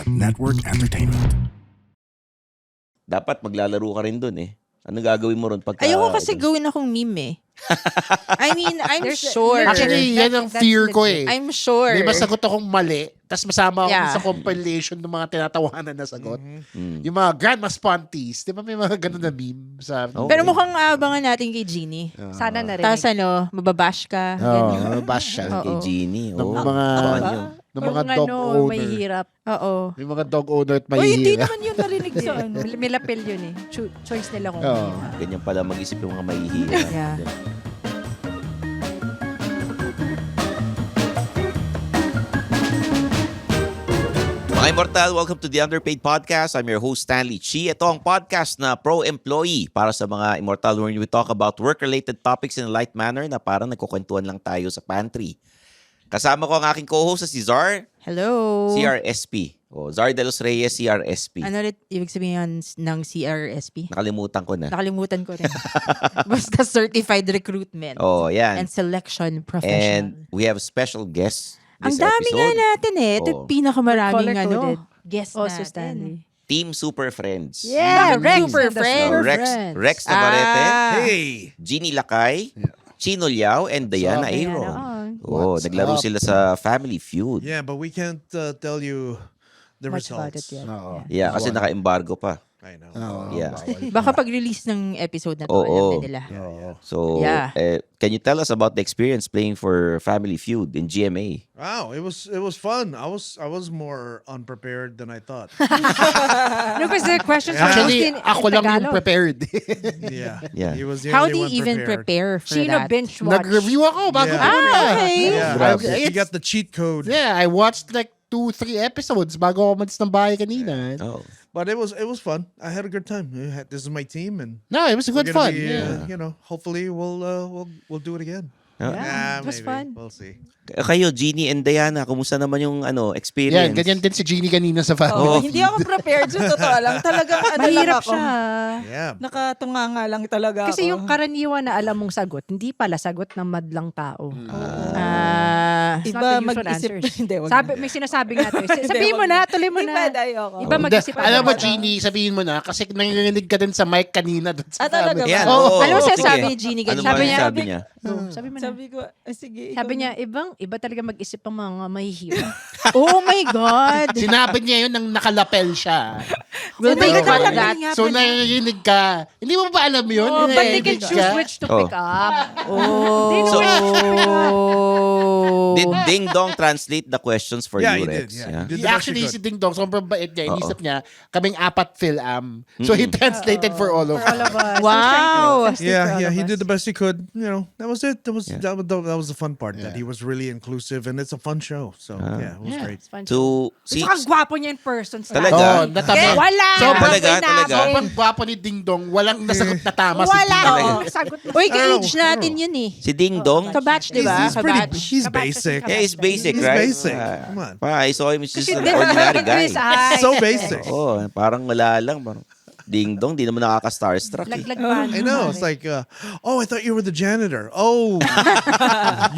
Network Entertainment. Dapat maglalaro ka rin dun eh. Ano gagawin mo ron pagka... Ayoko kasi gawin akong meme eh. I mean, I'm sure. Actually, yan ang fear ko eh. I'm sure. May masagot akong mali, tapos masama ako Yeah. sa compilation ng mga tinatawanan na sagot. Yung mga Grandma Sponties, di ba may mga ganun na meme sa... Oh. Pero mukhang aabangan natin kay Jeannie. Sana na rin. Tapos mababash ka. Oo, bash siya. Oo. Kay Jeannie. Ng Oh. mga... Baka nyo. ng mga dog owner. may hirap. Oo. May mga dog owner at Uy, hindi mahihira. naman yun narinig sa ano. May lapel yun eh. Choice nila kung Oo. Ganyan pala mag-isip yung mga mahihira. Yeah. Mga Immortal, welcome to the Underpaid Podcast. I'm your host, Stanley Chi. Ito ang podcast na pro-employee para sa mga Immortal where we talk about work-related topics in a light manner na parang nagkukwentuhan lang tayo sa pantry. Kasama ko ang aking co-host na si Zar, Hello. CRSP. O, Zar de los Reyes, CRSP. Ano ulit ibig sabihin ng CRSP? Nakalimutan ko na. Nakalimutan ko rin. Basta Certified Recruitment Oh, yan. and Selection And Professional. we have special guests Ang this dami episode. nga natin eh. Ito Oo. pinakamaraming color-coded. guest Also natin. Stanley. Team Super Friends. Yeah, Rex. Super and the friends. Super Rex, Friends. Rex Navarrete, Hey! Jeannie Lakay, Chino Liao, and Diana What's up? Aaron. Diana, Oh, What's naglaro up? sila sa Family Feud. Yeah, but we can't tell you the Much about it results. yet. Oo. Yeah, kasi naka-embargo pa. I know. Oo, Yeah. bawal. Baka pag-release ng episode na to, Oo. alam na nila. Oo. So, Yeah. can you tell us about the experience playing for Family Feud in GMA? Wow, it was fun. I was more unprepared than I thought. No, because the questions were Actually, mostly in ako lang yung Tagalog. prepared. Yeah. Yeah. He was the How only do one you even prepared. prepare for Chino that? binge watch. Nag-review ako bago Yeah. pumunta. Okay. Yeah, Grabe. he got the cheat code. Yeah, I watched like 2-3 episodes bago ako umalis ng bahay kanina. Oh. But it was fun. I had a good time. This is my team, and No, it was we're good gonna fun. be, Yeah. hopefully we'll do it again. Yeah, it was maybe. fun. We'll see. Kayo, Jeannie and Diana, kumusta naman yung Yan, experience? ganyan din si Jeannie kanina sa family. Oh. Hindi ako prepared. So, totoo lang. Talagang ano lang Mahirap ako. siya. Yeah. Nakatunga nga lang talaga Kasi ako. yung karaniwan na alam mong sagot, hindi pala sagot ng madlang tao. It's Iba not the usual mag-isip. answers. Hindi, wag Sabi, na. may sinasabi nga to. Hindi, Sabihin mo wag na, tuloy mo Hindi na. pwede, ayoko. Iba mag-isip. Alam mo, agad. Jeannie, sabihin mo na, kasi nanginginig ka din sa mic kanina doon sa talaga family. ba? Yan, Oo. oo. Alam mo sige. sinasabi ni Jeannie Ano ganyan? ba Sabi yung niya- sabi niya? Sabi mo na. Sabi ko, sige. Sabi niya, iba talaga mag-isip ang mga mahihirap. Oh my God. Sinabi niya yun nang nakalapel siya. We'll Oh my take God, for talaga that. nga So, pala. nanginginig ka. Hindi mo ba alam yun? Oh, but they can Nanginginig choose ka? which to Oh. pick up. Oh. So, Oh. did Ding Dong translate the questions for Yeah, you, he did, Rex? yeah. Yeah? He did He the best actually, he si could. Ding Dong, sobrang bait niya. Oo. Inisip niya, kaming apat film. So, he translated for all of All us. of us. Wow. Yeah, he did the best he could. That was it. That was the fun part. That he was really inclusive, and it's a fun show. So yeah, it was great. It's fun. To, Saka gwapo niya in person. Talaga? Oo, natama. Wala. Sobrang Talaga, talaga. Sobrang gwapo ni Ding Dong. Walang nasagot na tama si Wala. Ding Dong. Oo, sagot mo. Uy, ka-age natin yun eh. si Ding Dong? Kabatch, di ba? He's pretty. Kabatch. He's Kabatch basic. kasi Yeah, he's basic, He's right? basic. Come on. I saw him, he's just Kasi an di ba, ordinary guy. Chris, ay, So basic. Oh, parang wala lang. Parang, Ding Dong, di naman nakaka-starstruck eh. Laglag pa. I know. It's like, I thought you were the janitor. Oh,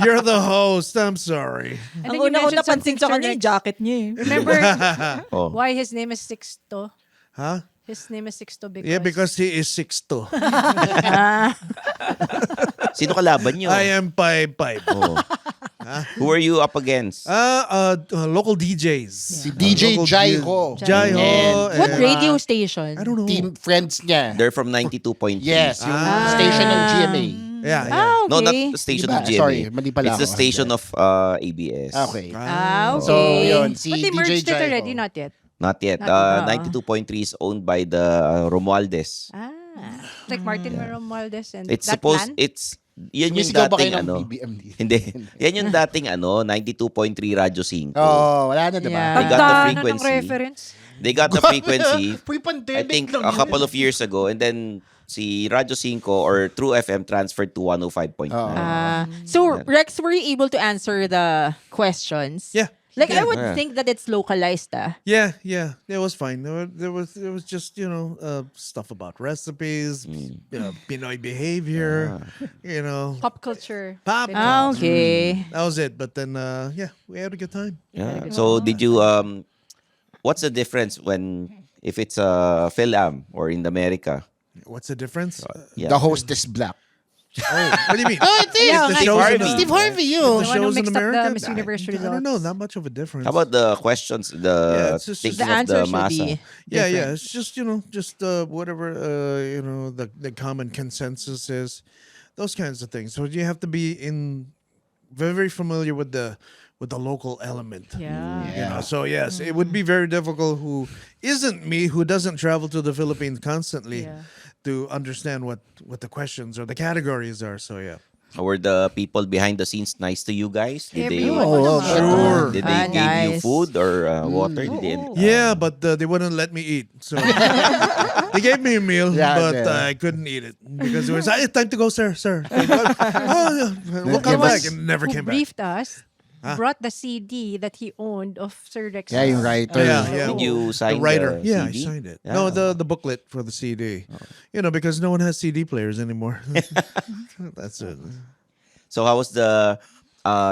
you're the host. I'm sorry. And Ang then you una ko mentioned some napansin sa kanya yung picture, jacket niya eh. Remember Oh. why his name is Sixto? Huh? His name is Sixto because... Yeah, because he is 6'2". Sino kalaban nyo? I am 5'5". Oh. Who are you up against? Local DJs. Si DJ Local Jai DJs. Ho. Jai Ho. And- What and- radio station? I don't know. Team friends niya. They're from 92.3. Yes, yung station ng GMA. Yeah, yeah. Ah, okay. No, not the station Diba? of GMA. Sorry, mali pala It's the ako. station of ABS. Okay. Ah, okay. So, yun, si But they DJ merged it Jai already, Ho. not yet. Not yet. Not yet. 92.3 is owned by the Romualdez. Ah. Like Martin Romualdez and It's that supposed, plan? it's, yan yung Sumisigaw ba kayo dating ng ano. BBM? Hindi. Yan yung dating 92.3 Radyo 5. Oo, wala na, diba? Yeah. They got the Tanda na ng frequency. reference. They got the frequency, I Pre-pandemic think, lang a yun. couple of years ago. And then, si Radyo 5 or True FM transferred to 105.9. So, Rex, were you able to answer the questions? Yeah. Like, I Yeah. would think that it's localized, Yeah, it was fine. There was just stuff about recipes, Pinoy behavior, Pop culture. pop. Ah, okay. That was it. But then we had a good time. Yeah. So, did you what's the difference if it's a Phil-Am or in America? What's the difference? Yeah. The host is black. Oh, what do you mean? Oh, it is. Yeah, the nga. shows Harvey. in the- Steve Harvey, the yun. The one who shows in mixed up the America? Miss Universe I don't know, results. not much of a difference. How about the questions, Yeah, the it's just- thinking The of the answer should masa? be Yeah, different. it's just whatever the common consensus is, those kinds of things. So you have to be very familiar with the local element. Yeah. You know, so yes, it would be very difficult who isn't me, who doesn't travel to the Philippines constantly, Yeah. to understand what the questions or the categories are. So yeah. Were the people behind the scenes nice to you guys? Did they, Everyone Oh, naman. sure. did they Ah, give you nice. food or water? Did they, Yeah, but they wouldn't let me eat. So they gave me a meal, Yeah, but yeah. I couldn't eat it because it was, it's time to go, sir. Oh, yeah. We'll come back, and never Who came back. briefed us brought the CD that he owned of Sir Rex. Yeah, yung writer. Yeah. Did you sign The writer. the Yeah, CD? I signed it. Yeah. No, the booklet for the CD. You know, because no one has CD players anymore. That's it. So how was the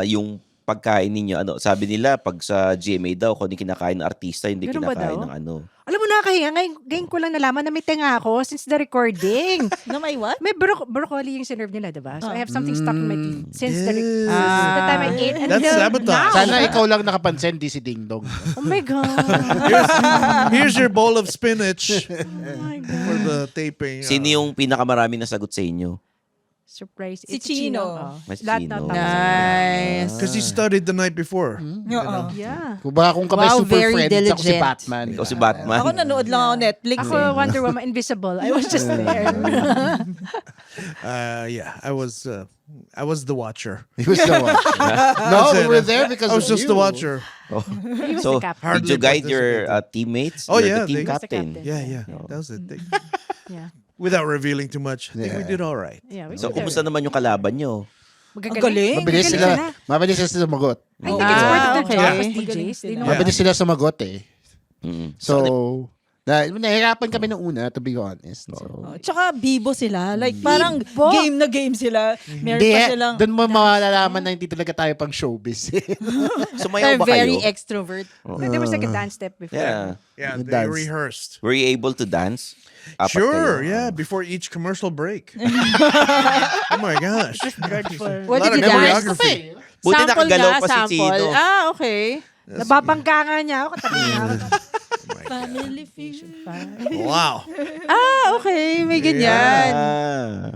yung pagkain ninyo? Ano, sabi nila pag sa GMA daw kung hindi kinakain ng artista, hindi Ganun ba kinakain daw? ng ano. Alam mo, nakakahiya. Ngayon ko lang nalaman na may tenga ako since the recording. Na may what? May broccoli yung sinerve nila, diba? So I have something stuck in my teeth since the Yes. since the time I ate That's until sabotage. now. Sana ikaw lang nakapansin, di si Ding Dong. Oh my God. Here's your bowl of spinach Oh my God. for the taping. Sino yung pinakamarami nasagot sa inyo? Surprise. Si It's Chino. Oh. Mas Lahat Chino. na tama. Nice. Because he studied the night before. Oo. Yeah. Kung kami Wow, super very friends, ako si diligent. Batman. Ikaw si Batman. Ako nanood lang ako Netflix. Ako, Wonder Woman, Invisible. I was just there. Yeah, I was the watcher. He was the watcher. No, we were there because I was of just you. the watcher. He was So, the captain. did you Hardly guide your participated. teammates? Oh, You're yeah, the team they- He was the captain. captain. Yeah, that was it. Yeah. Without revealing too much, I think we Yeah. did all right. Yeah, we So, were kumusta there. naman yung kalaban nyo? Magagaling. Ang galing. Mabilis sila sumagot. I think it's part of their okay. job as Magaling DJs. They sila. know Mabilis sila sumagot eh. Mm. So, nahirapan kami nung una, to be honest. So, Tsaka bibo sila. Like parang Bibo. game na game sila. Meron hindi, pa silang... doon mo malalaman na hindi talaga tayo pang showbiz. Sumayaw They're ba very kayo? extrovert. There was like a dance step before. Yeah. Yeah, Yung they dance. rehearsed. Were you able to dance? Apat Sure, kayo. yeah, before each commercial break. Oh my gosh. What A lot did you of dance? choreography. Buti Sample nakagalaw nga, pa si sample. Chino. Ah, okay. Nababangga nga niya ako. Katabi niya ako. Family feud. Wow. Ah, okay. May ganyan. Ah.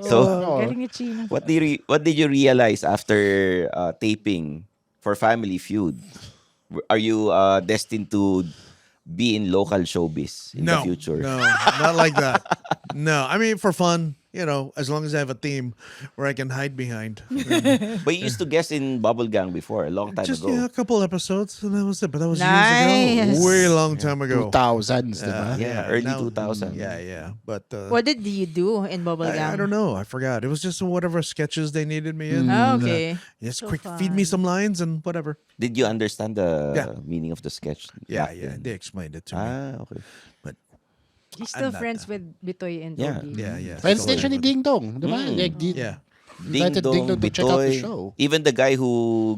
So, Oh, galing ni Chino. what did you realize after taping for Family Feud? Are you destined to be in local showbiz in the future? No, not like that. No, I mean for fun, as long as I have a team where I can hide behind. But you used to guest in Bubble Gang before, a long time Just ago. a couple episodes, and that was it. But that was Nice. years ago, way long time ago. 2000s, diba? Yeah, early 2000. Yeah. But What did you do in Bubblegum? I don't know. I forgot. It was just whatever sketches they needed me in. Ah, and, okay. just So quick, feed me fun. some lines and whatever. Did you understand the Yeah. meaning of the sketch? Yeah, back yeah. then? They explained it to me. Ah, okay. He's still I'm not friends with Bitoy and Yeah. Ogie. Yeah. Friends din siya ni Ding Dong, diba? Mm. Like, Yeah. Ding invited Ding Dong, Dong to check out the Bitoy, show. even the guy who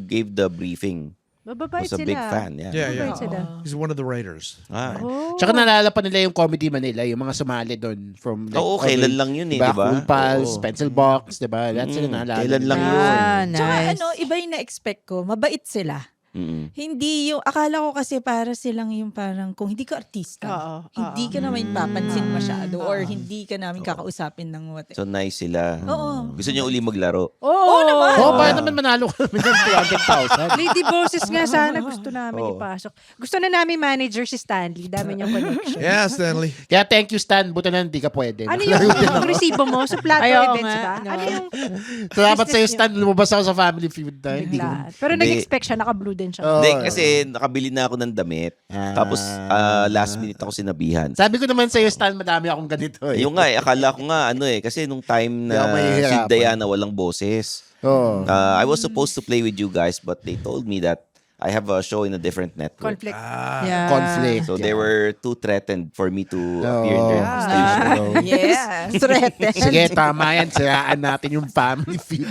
gave the briefing Mababait was a sila. big fan. Yeah. Yeah, Mababait yeah. sila. He's one of the writers. Ah. Oh. Tsaka naalala pa nila yung Comedy Manila, yung mga sumali doon from Oo, kailan lang yun eh, diba? Cool Pals, Oo. Pencil Box, diba? Lahat sila naalala. Kailan lang nila. yun. Ah, Tsaka nice. iba yung na-expect ko. Mabait sila. Mm-mm. Hindi yung, akala ko kasi para silang yung parang, kung hindi ka artista, Oo, hindi ka namin papansin masyado or hindi ka namin kakausapin ng what. So nice sila. Oo. Gusto niyo uli maglaro? Oo naman. Oo, paano naman manalo ka naman ng 200,000? Lady Boses nga sana gusto namin Oo. ipasok. Gusto na namin manager si Stanley. Dami niyang connection. Yeah, Stanley. Kaya thank you, Stan. Buta na hindi ka pwede. Ano yung resibo mo? Sa plato Ay, oo events nga, ba? no. Ano yung Salamat business sa'yo, niyo? Stan. Lumabas ako sa Family Feud na. Hindi ko. bigla? Pero Hindi. nag-expect siya, naka-blue din siya. Oo. Hindi, kasi nakabili na ako ng damit. Tapos last minute ako sinabihan. Sabi ko naman sa'yo, Stan, madami akong ganito. Eh. Yung nga, akala ko nga, kasi nung time Hindi ako na si mahihirapan. Diana walang boses. Oo. I was supposed to play with you guys, but they told me that I have a show in a different network. Conflict. Yeah. Conflict. So they were too threatened for me to appear in their Ah. station. Yes. Threatened. Sige, tama yan. Siraan natin yung Family Feud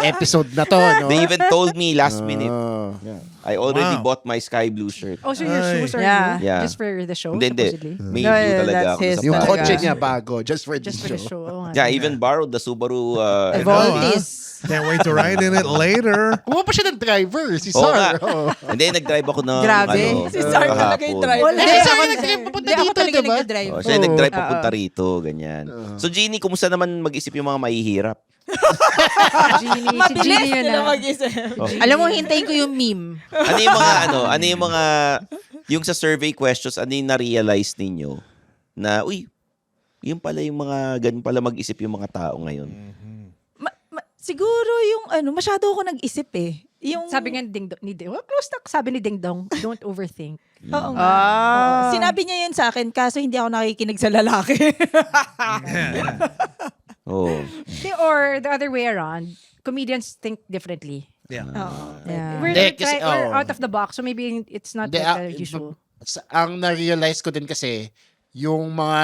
episode na to. No? They even told me last minute. Oh. I already Wow. bought my sky blue shirt. Oh, so your shoes are Yeah. new? Yeah. Just for the show, Hindi. supposedly? May No, blue talaga that's ako his sa Yung talaga. kotse niya bago, just for Just this for the show. show. Oh, nga. Yeah, even borrowed the Subaru. Voltis. Can't wait to ride in it later. Kumuha pa siya ng driver, si Oo nga. Sar. Oh. Hindi, nag-drive ako ng Grabe. ano, Si Sar talaga yung kahapon. driver. Wala. Hindi, Hindi, ako ako nag-drive papunta Hindi ako dito, talaga diba? nag-drive. Oh, siya nag-drive Oo. papunta rito, ganyan. So Jeannie, kumusta naman mag-isip yung mga mahihirap? Genie, si Mabilis Genie yun sila na. mag-isip. Alam mo, hintayin ko yung meme. Yung sa survey questions, ano yung na-realize ninyo na, yun pala yung mga, ganun pala mag-isip yung mga tao ngayon. Siguro yung masyado ako nag-isip eh. Yung, Sabi nga ni Ding, close na, sabi ni Ding Dong, don't overthink. oo nga. Ah. Sinabi niya yun sa akin, kaso hindi ako nakikinig sa lalaki. Oh. Or the other way around, comedians think differently. Yeah. Yeah. We're, Hindi, kasi, we're oh. out of the box, so maybe it's not Hindi, like the usual. Ang na-realize ko din kasi, yung mga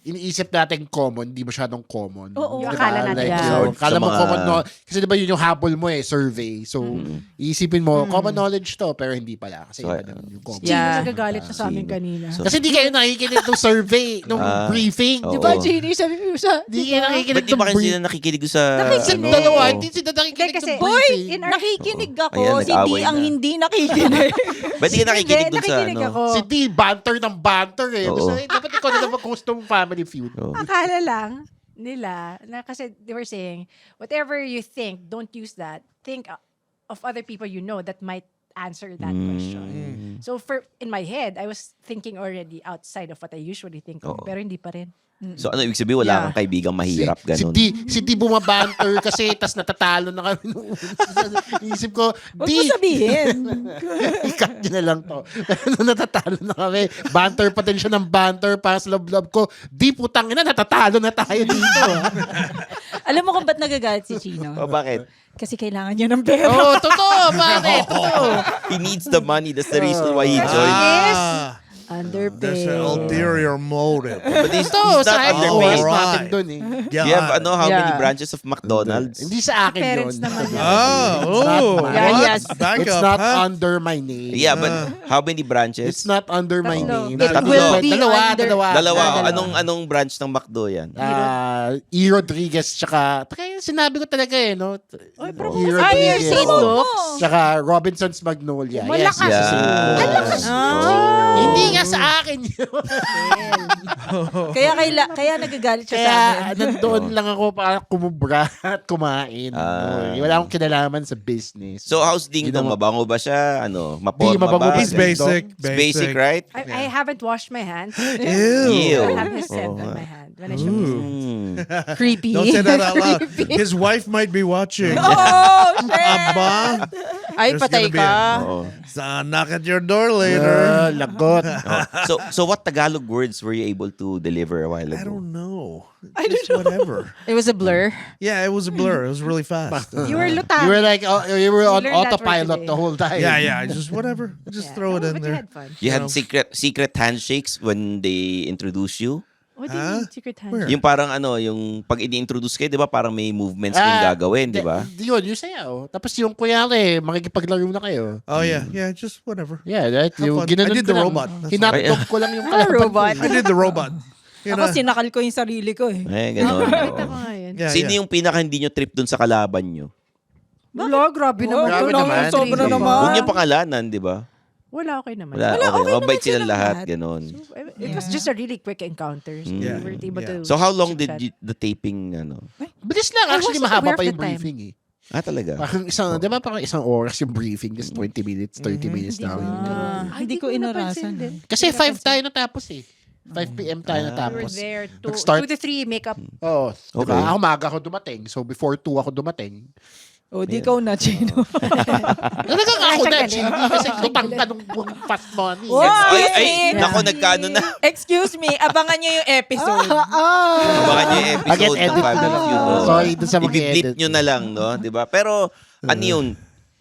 iniisip natin common, hindi masyadong common. Oo. Yung Diba? akala natin. Like, Yeah. akala Sa mo mga- common knowledge. Kasi diba yun yung habol mo survey. So, iisipin mo, common knowledge to, pero hindi pala. Kasi So, iba naman yung common. Genie Yeah. nagagalit na sa amin Genie. kanina. So, Kasi hindi kayo nakikinig ng survey, nung briefing. oo. Di ba, Genie, sabi mo sa... Hindi kayo nakikinig Ba't di ba ng kasi briefing. sila nakikinig sa... Nakikinig. Dalawa, Oo. hindi sila nakikinig Kasi, ng Boy, briefing. in our- nakikinig ako. Ayan, Si D nag-away ang na. hindi nakikinig. Ba't di ka nakikinig dun sa nakikinig ako. Si D, banter ng banter eh. Oo. Basta, dapat ikaw na naman host ng Family Feud. Oo. Akala lang nila na kasi they were saying, whatever you think, don't use that. Think of other people you know that might answer that question. So in my head, I was thinking already outside of what I usually think of, Oo. pero hindi pa rin. So ano ibig sabihin? Wala Yeah. kang kaibigang mahirap, ganun. Si D bumabanter kasi tas natatalo na kami nung una. Isip ko, Huwag mo D, sabihin. ikat nyo na lang to. Pero nung natatalo na kami, banter pa din siya ng banter para sa love-love ko. D, putang ina, natatalo na tayo dito. Alam mo kung ba't nagagalit si Chino? Oh, bakit? Kasi kailangan niya ng pera. Oo, totoo, pare, totoo. He needs the money. That's the reason why he joined. Ah, Underpaid. there's an ulterior motive. But he's Ito, not sa akin, oras underpaid. natin dun eh. Do you have how many Yeah. branches of McDonald's? Hindi sa akin Parents yun. naman yan. Oh, mine. Yeah, what? yes. Back It's up, not huh? under my name. Yeah, but how many branches? It's not under my Tatlo. name. It Tatlo. will be Dalawa. under... Dalawa. Dalawa. Anong branch ng McDo yan? E. Rodriguez tsaka sinabi ko talaga eh, no? E. Your St. Luke's. Tsaka Robinson's Magnolia. Malakas. Yes. Ah. Hindi nga sa akin yun. Kaya nagagalit siya sa Kaya akin. nandoon lang ako para kumubra at kumain. Ah. Wala akong kinalaman sa business. So how's Ding Dong? Mabango ba siya? Maporma mabango ba? ba? He's basic. It's basic, right? I haven't washed my hands. Ew. I have his scent on my hand when I show his Hmm. Creepy. Don't say that out loud. His wife might be watching. Oh, shit! Aba, Ay, There's patay gonna be ka. Oo. knock at your door later. Lagot. So what Tagalog words were you able to deliver a while ago? I don't know. Just whatever. It was a blur. Yeah, it was a blur. It was really fast. You were lutang. You were like, you were on learned that word autopilot today. the whole time. Yeah. Just whatever. Just throw it in But you there. had fun. You had secret handshakes when they introduce you? What do you Huh? mean, secret hand? Where? Yung parang yung pag ini-introduce kayo, 'di ba? Parang may movements kayong gagawin, 'di ba? Yun, yung sayaw. Tapos yung kunyari, makikipaglaro na kayo. Oh yeah, just whatever. Yeah, right? Have Yung fun. ginanon I did ko the lang. robot. That's Hinatok ko lang yung kalaban robot. ko. I did the robot. You Ako know? sinakal ko yung sarili ko eh. Ganon. Nakita oo. ko nga yun. Yeah, Sino yeah. yung pinaka hindi nyo trip dun sa kalaban nyo? Wala, grabe naman. Grabe Wala, naman. Sobra Diba? naman. Huwag niyo pangalanan, 'di ba? Wala, okay naman. Wala, okay. okay Mabait naman silang silang lahat, lahat. ganon. It was just a really quick encounter. So Yeah. we were able to... So how long did chit-chat. the taping Bilis lang. I Actually, wasn't mahaba aware pa of yung the time. briefing eh. talaga? Parang di ba parang isang oras yung briefing, just 20 minutes, 30 minutes na. Hindi ko inarasan. Kasi 5 tayo natapos eh. 5 p.m. tayo We were natapos. there. Nag-start- 2 to 3 makeup. Oo. Okay. Diba? Ako maga ako dumating. So before 2 ako dumating. O, di ikaw na, Chino. Talagang ako na, Actually, Jimmy, kasi lutang ka nung fast money. Wow! Ay, Yeah. nako, nagkano na. Excuse me, abangan nyo yung episode. Baka nyo yung episode Again, ng edit Family na lang. Feud. no? Sorry dun sa mga I-delete edit. nyo na lang, no? Di ba? Pero, ano yun?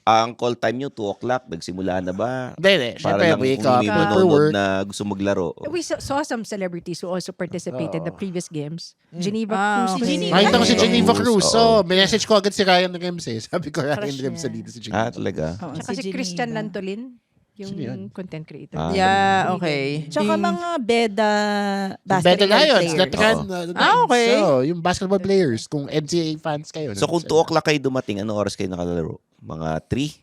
ang call time nyo, 2 o'clock, nagsimula na ba? Hindi. Para Siyempre, lang wake kung up, may prepare manonood work. na gusto maglaro. We saw some celebrities who also participated in the previous games. Geneva Ah, Cruz. okay. Nakita ko si Geneva Cruz, Cruz. oo. So, message ko agad si Ryan Rems eh. Sabi ko, Ryan Crush Rems niya. sa dito si Geneva. Talaga? Oo, Tsaka si Christian Lantolin, yung Sino yun? content creator. Ah, Yeah, okay. Tsaka mga beda Beta basketball Lions, players. Latran. okay. So, yung basketball players, kung NCAA fans kayo. So kung 2 o'clock kayo dumating, ano oras kayo nakalaro? Mga 3?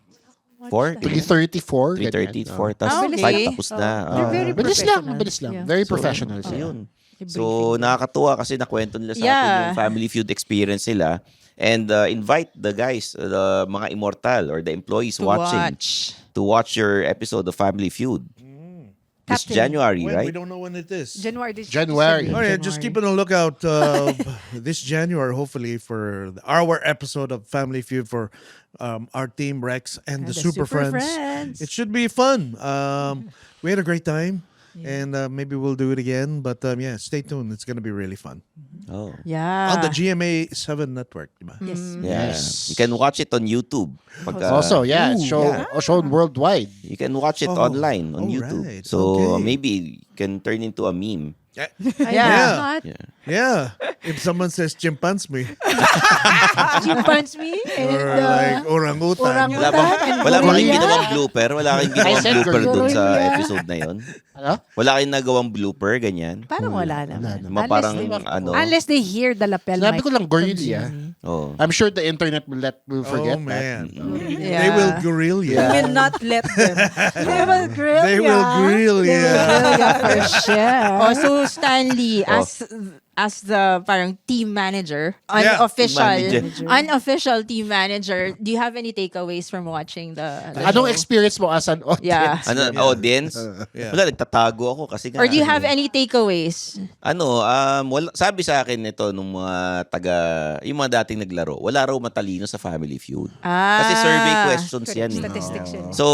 4? 3:34. 3:30, 4, tapos Ah, okay. 5 tapos na. They're very Bilis lang, professional. bilis lang. Yeah. Very professional So, sila. yun. So, nakakatuwa kasi nakwento nila sa atin Yeah. yung Family Feud experience nila. And invite the guys, the mga immortal or the employees To watching watch. to watch your episode of Family Feud. This Captain. January, When? right? We don't know when it is. January. January. Oh yeah, just keep on the lookout this January, hopefully, for our episode of Family Feud for our team Rex and the Super Friends. It should be fun. We had a great time, and maybe we'll do it again. But yeah, stay tuned. It's gonna be really fun Oh. Yeah. on the GMA 7 network. Diba? Yes. Yeah. Yes. You can watch it on YouTube. Pagka- Also, yeah, it's shown worldwide. You can watch it Oh, online on YouTube. alright. So Okay. maybe it can turn into a meme. Yeah. Yeah. Yeah. Yeah, if someone says chimpanzee Chimpanzee me. or like orangutan. Wala bang, wala bang kayong ginawang blooper? Wala kayong ginawang said blooper dun sa gorilla. episode na yon? Ano? Wala kayong nagawang blooper, ganyan? Parang wala naman. Mga parang ano? Unless they hear the lapel Sinabi mic ko lang from gorilla. Jimmy. Oh. I'm sure the internet will forget Oh that. man, Yeah. they will grill you. We will not let them. They will grill They will grill you. for sure. Oh, so Stanley, as the parang team manager, unofficial team manager, do you have any takeaways from watching the Anong show? experience mo as an audience? Yeah. Ano, audience? Yeah. Wala, nagtatago ako kasi nga. Or do you have any takeaways? Wala, sabi sa akin ito nung mga yung mga dating naglaro, wala raw matalino sa Family Feud. Kasi survey questions yan eh. Statistics yun. So,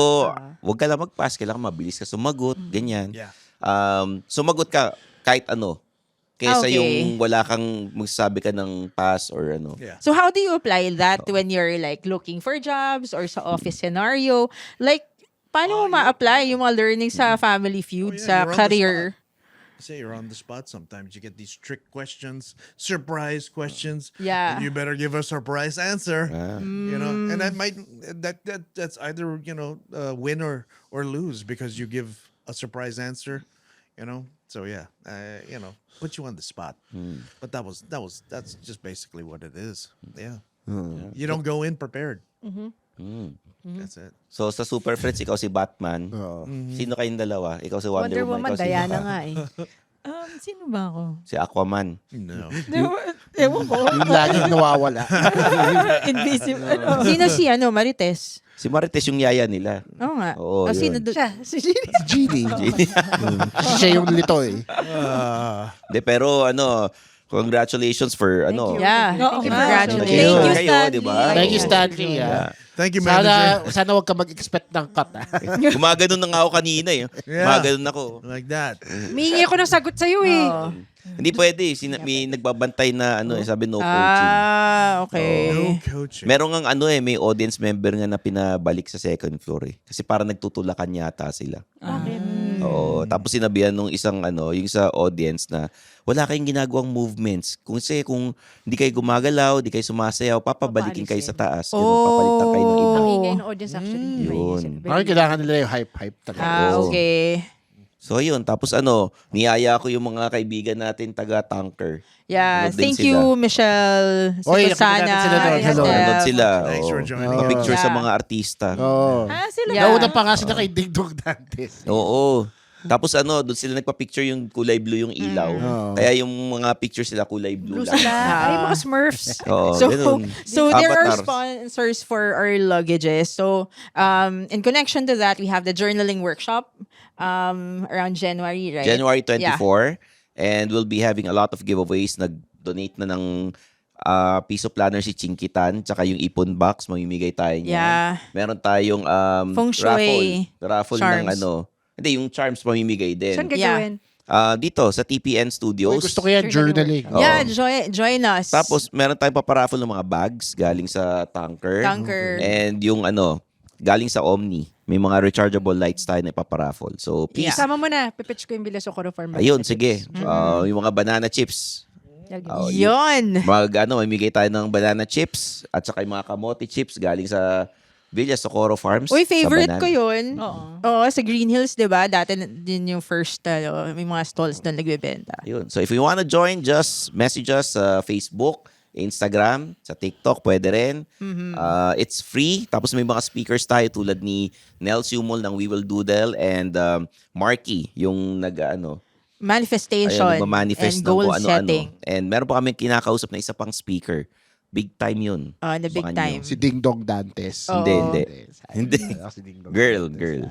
wag ka lang mag-pass, kailangan mabilis ka sumagot, ganyan. Yeah. Sumagot ka kahit ano, kaysa Okay. yung wala kang magsasabi ka ng pass or ano. Yeah. So how do you apply that when you're like looking for jobs or sa office scenario? Like, paano mo ma-apply yung mga learning sa Family Feud, Oh, yeah, sa you're on the career? Say you're on the spot sometimes. You get these trick questions, surprise questions. Yeah. And you better give a surprise answer. You know, and that might that's either, you know, win or lose because you give a surprise answer, you know. So yeah, you know, put you on the spot. But that's just basically what it is. Yeah. You don't go in prepared. That's it. So, sa Super Friends, ikaw si Batman. Sino kayong dalawa? Ikaw si Wonder, Wonder Woman, ikaw si Diana nga eh. Sino ba ako? Si Aquaman. No. Ewan ko. Yung laging nawawala. Invisible. Sino si Marites? Si Marites yung yaya nila. Oo nga. Oo, O, sino yun. doon? Siya, si Gini. Genie. Siya yung lito eh. De, pero congratulations for you. Yeah. Oo nga. Congratulations. Thank you, kayo, Stanley. di ba? Thank you, Stanley. Thank you, manager. Sana wag ka mag-expect ng cut. Gumaganon na nga ako kanina eh. Yeah. Gumaganon ako. Like that. Mihingi ako ng sagot sa'yo eh. Hindi pwede. May nagbabantay na sabi no coaching. Okay. No coaching. Meron ngang may audience member nga na pinabalik sa second floor eh. Kasi parang nagtutulakan yata sila. Oo. Tapos sinabihan nung isang yung sa audience na wala kayong ginagawang movements. Kung hindi kayo gumagalaw, hindi kayo sumasayaw, papabalikin kayo sa taas. Ganun, papalitan kayo ng iba. Ang ingay ng audience actually. Yun. Parang kailangan nila yung hype talaga. Oo. Okay. So ayun, tapos niyaya ko yung mga kaibigan natin taga-tanker. Yeah. Nandun din Thank sila. you, Michelle. Oy, Susana. nakita natin sila doon. Hello. Estelle. Nandun sila. Thanks for oo. joining Mga us. picture sa Yeah. mga artista. Oo. Sila Yeah. Nauna pa nga sila kay Dig Dog Dantes. Oo. Tapos doon sila nagpa-picture yung kulay blue yung ilaw. Kaya yung mga pictures sila kulay blue Blue lang. sila. Ay, mga Smurfs. Oo, So, ganun. so there are Avatars. sponsors for our luggages. So, in connection to that, we have the journaling workshop around January, right? January 24. Yeah. And we'll be having a lot of giveaways. Nag-donate na ng piso planner si Chinkitan, tsaka yung ipon box, mamimigay tayo niyan. Yeah. Meron tayong Feng Shui raffle charms. ng Hindi, yung charms mamimigay din. Saan gagawin? Dito, sa TPN Studios. Uy, gusto ko yan, journaling. Oo. Yeah, join us. Tapos, meron tayong paparaffle ng mga bags galing sa Tanker. Tanker. And yung galing sa Omni. May mga rechargeable lights tayo na ipaparaffle. So, please. Yeah. Sama mo na, pipitch ko yung Bilasokoro Farm. Ayun, sige. Yung mga banana chips. Oh, Yun. Mamigay tayo ng banana chips at saka yung mga kamote chips galing sa Villa Socorro Farms. Uy, sa favorite Banana. ko yun. Oo. Oo, sa Green Hills, di ba? Dati din yung first, may mga stalls doon nagbebenta. Yun. So if you wanna join, just message us sa Facebook, Instagram, sa TikTok, pwede rin. It's free. Tapos may mga speakers tayo tulad ni Nel Sumol ng We Will Doodle and Marky, yung Manifestation nagmamanifest and ng goal kung ano-ano. setting. And meron pa kami kinakausap na isa pang speaker. Big time yun. The big Abangan time. nyo. Si Ding Dong Dantes. Oo. Hindi. Hindi. Hindi. Si Ding Dong Girl. Dantes.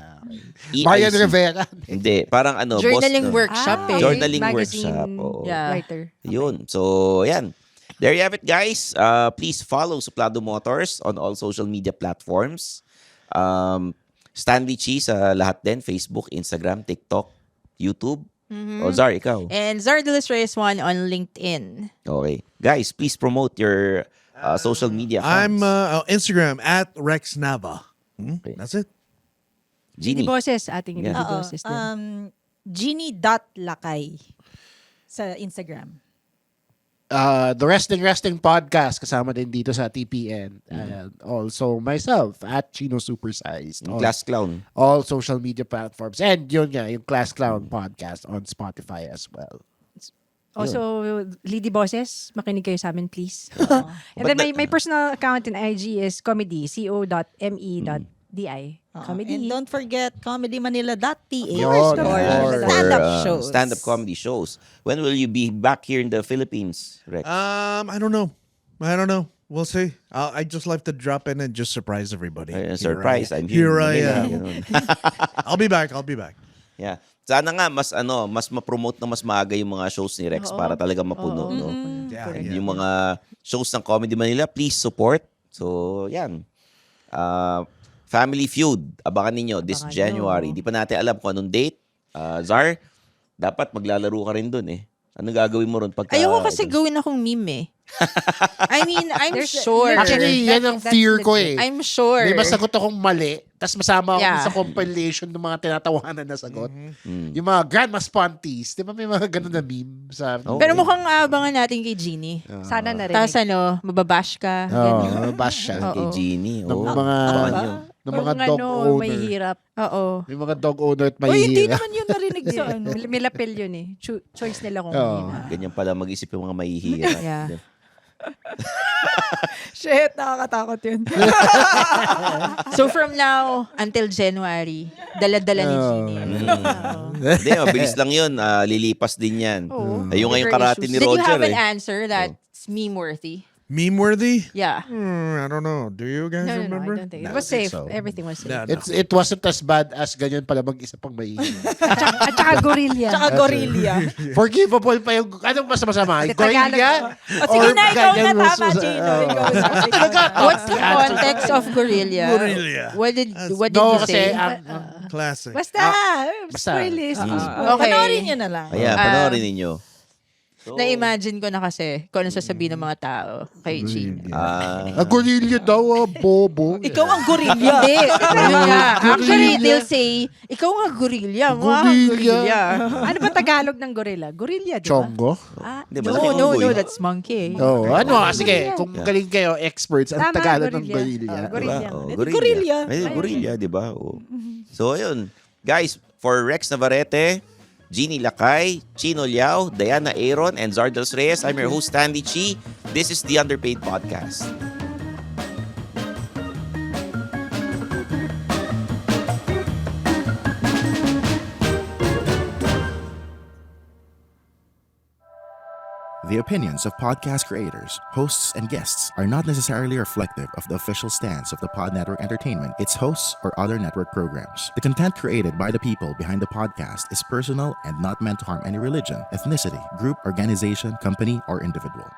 EIC. Marian Rivera. Hindi. Parang Journaling boss, workshop eh. Journaling magazine workshop, oo. Yeah. writer. Yun. So, yan. There you have it, guys. Please follow Suplado Motors on all social media platforms. Stanley Chi sa lahat din. Facebook, Instagram, TikTok, YouTube. O Zar, ikaw. And Zardelis Reyes 1 on LinkedIn. Okay. Guys, please promote your social media I'm accounts. Instagram at Rex Nava. Okay. That's it. Lady Genie. Boses, ating Yeah. Lady Oo. Boses din. Genie.lakay sa Instagram. The Resting Podcast kasama din dito sa TPN. And also myself at Chino Supersized. Yung Class Clown. All social media platforms. And yun nga, yung Class Clown Podcast on Spotify as well. Also, Lady Boses, makinig kayo sa amin, please. And then my personal account in IG is comedy, co.me.di. Comedy. And don't forget, comedymanila.ph Yun, for of course. stand-up shows. Stand-up comedy shows. When will you be back here in the Philippines, Rex? I don't know. We'll see. I just like to drop in and just surprise everybody. Surprise. I'm Here here. I in Manila, am. ganun. I'll be back. Yeah. Sana nga mas ma-promote na mas maaga yung mga shows ni Rex para talaga mapuno, no? Yeah, And yeah. yung mga shows ng Comedy Manila, please support. So, yan. Family Feud, abangan ninyo this Abangan January. Di pa natin alam kung anong date. Zar, dapat maglalaro ka rin dun eh. Ano gagawin mo ron pagka... Ayoko kasi gawin akong meme eh. I mean, I'm There's- sure. Actually, yan ang That's fear ko legit. eh. I'm sure. May masagot akong mali, tapos masama ako Yeah. sa compilation ng mga tinatawanan na sagot. Yung mga Grandma Sponties, di ba may mga ganun na meme sa... Oh. Pero mukhang abangan natin kay Jeannie. Sana narinig. Tapos mababash ka. Oo, bash siya. Oo. Kay Jeannie. Ng Oh, mga... abangan nyo. ng mga Kung dog owner. may hirap. Oo. May mga dog owner at Uy, hindi mahihira. naman yun narinig sa ano. May lapel yun eh. Choice nila kung Oo. hindi na. Ganyan pala mag-isip yung mga mahihira. Yeah. Shit, nakakatakot yun. So from now until January, dala-dala ni Jeannie. Hindi, mabilis lang yun. Lilipas din yan. Ayun nga yung karate ni Did you Roger have an eh. answer that's meme-worthy? Meme worthy? Yeah. I don't know. Do you guys No, I remember? don't think. It No, was I think safe. so. Everything was safe. No. It wasn't as bad as ganyan pala mag-isa pang mahihira. At saka gorilla. Tsaka gorilla. Forgivable pa yung... Anong mas masama? Sa Tagalog, Gorilla? O sige na, ikaw na ganyan mas tama, Gino. Ikaw na. What's the context of gorilla? Gorilla. What did No, you kasi... say? Classic. Basta. basta. Spoilers. Okay. Panoorin nyo na lang. Ayan, panoorin ninyo. So, Na-imagine ko na kasi kung ano sasabihin ng mga tao kay Jeannie. gorilla daw, bobo. Ikaw ang gorilla. Hindi. Yun nga. Actually, Gorilla. they'll say, ikaw nga gorilla. Mukha kang Gorilla. gorilla. Ano ba Tagalog ng gorilla? Gorilla, di ba? Chongo? Hindi, No, malaki no, unggoy. that's monkey. Oh, sige. Kung galing kayo, experts, ang Tama, Tagalog ng gorilla. gorilla. Gorilla. Diba? Oh, Edi gorilla. Gorilla, di ba? Oh. So, ayun. Guys, for Rex Navarrete, Jeannie Lakay, Chino Liao, Diana Aaron, and Zardos Reyes, I'm your host, Stanley Chi. This is the Underpaid Podcast. The opinions of podcast creators, hosts, and guests are not necessarily reflective of the official stance of the Pod Network Entertainment, its hosts, or other network programs. The content created by the people behind the podcast is personal and not meant to harm any religion, ethnicity, group, organization, company, or individual.